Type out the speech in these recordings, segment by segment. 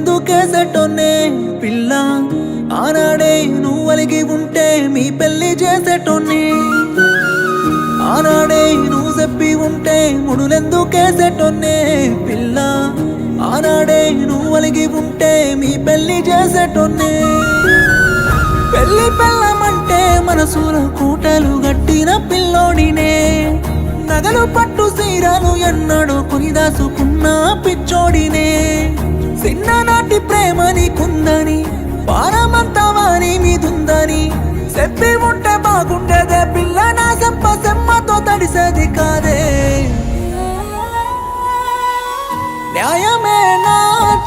ముడులెందుకేసేటోన్నే పిల్ల ఆనాడే నువ్వలిగి ఉంటే మీ పెళ్లి చేసేటోన్నే ఆనాడే నువ్వు చెప్పి ఉంటే ముడులెందుకేసేటోన్నే పిల్ల ఆనాడే నువ్వలిగి ఉంటే మీ పెళ్లి చేసేటోన్నే పెళ్లి పెళ్ళమంటే మనసులో కూటలు గట్టిన పిల్లోడినే నగలు పట్టు సీరాలు ఎన్నడో కొని దాసుకున్న పిచ్చోడినే చిన్ననాటి ప్రేమ నీకుందని పారమంతా వాని మీదుందని చెప్పి ఉంటే బాగుండేదే పిల్ల నా సెమ్మతో తడిసేది కాదే న్యాయమే నా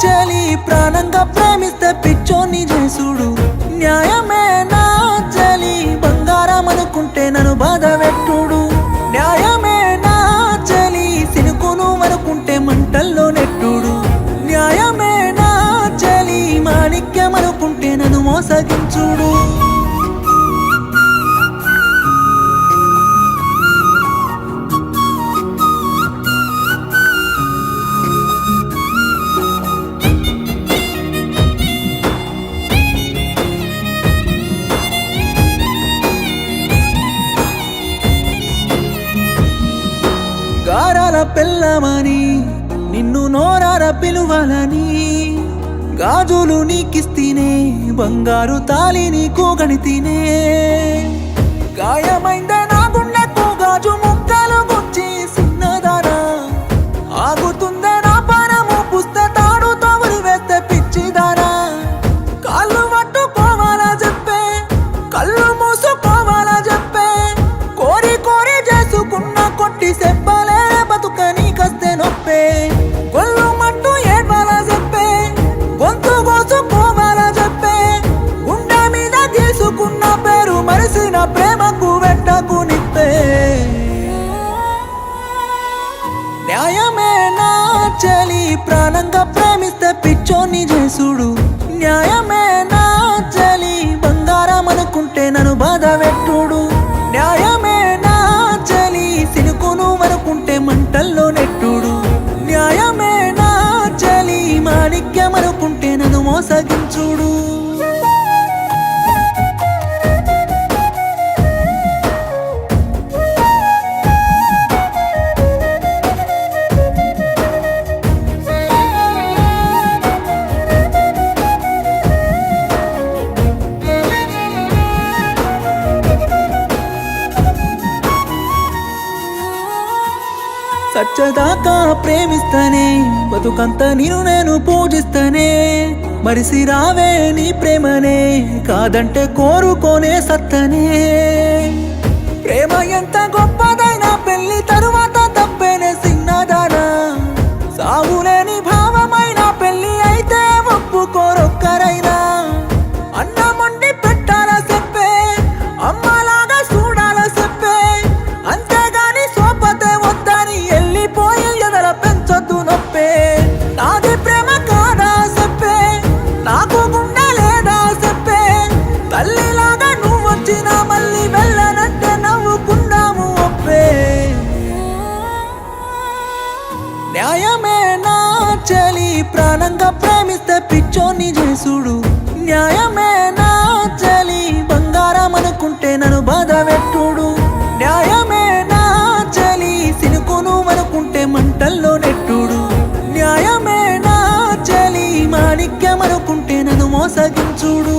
చలి ప్రాణంగా ప్రేమిస్తే పిచ్చోని చేసుడు న్యాయమే నా చలి బంగారం అనుకుంటే నన్ను బాధ పెట్టుడు న్యాయమే నా చలి సినుకును అనుకుంటే మంటల్లో నెట్టుడు న్యాయమే నా చలి మాణిక్యం అనుకుంటే నన్ను మోసగించుడు గారాల పెళ్ళమని నిన్ను నోరార పిలువాలని గాజులు నీకిస్తీనే బంగారు తాళి నీకు గణితీనే గాయమైందే నా గుండెకు గాజు ముక్కలు గుచ్చి సిన్నదారా ఆగుతుందే నా పానము పుస్తే తాడుతో ఉరివేస్తే పిచ్చిదారా కాళ్ళు పట్టుకోవాలా చెప్పే కళ్ళు మూసుకోవాలా చెప్పే కోరి కోరి చేసుకున్న కొట్టి చెప్పలే బతుకని కస్తే నొప్పే కొల్లు మట్టు ఏడ్వాలా చెప్పే గొంతు కోసుకోవాలా చెప్పే గుండె మీద గీసుకున్న పేరు మరిసిన ప్రేమకు వెట్టకు నిప్పే న్యాయమే నా చలి ప్రాణంగా ప్రేమిస్తే పిచ్చోని చేసుడు న్యాయమే నా చలి బంగారం అనుకుంటే నన్ను బాధ పెట్టుడు న్యాయమే నా చలి సినుకును అనుకుంటే మంటల్లో నెట్టుడు న్యాయమే నా చలి మాణిక్యం అనుకుంటే నన్ను మోసగించుడు సచ్చదాకా ప్రేమిస్తానే బతుకంత నేను పూజిస్తానే మరిసి రావే నీ ప్రేమనే కాదంటే కోరుకోనే సత్తనే ప్రేమ ఎంత గొప్పదైనా పెళ్లి తరువాత తప్పేనే సిన్నదానా సాగులేని భావమైన పెళ్లి అయితే ఒప్పుకోరొక్కరైనా అన్నముండి పెట్టాలా చెప్పే అమ్మలాగా చూడాలా చెప్పే అంతేగాని సోపతే వద్దని వెళ్ళిపోయి ఎదల పెంచొద్దు నొప్పే నాది ప్రేమ కాదా చెప్పే నాకు గుండె లేదా చెప్పే తల్లిలాగా నువ్వు వచ్చినా మళ్ళీ వెళ్ళనంటే నవ్వుకుందాము ఒప్పే న్యాయమే నా చలి ప్రాణంగా ప్రేమిస్తే పిచ్చోని చేసుడు న్యాయమే నా చలి బంగారం అనుకుంటే నన్ను బాధ పెట్టుడు న్యాయమే నా చలి సినుకును అనుకుంటే మంటల్లో నెట్టుడు న్యాయమే నా చలి మాణిక్యం అనుకుంటే నన్ను మోసగించుడు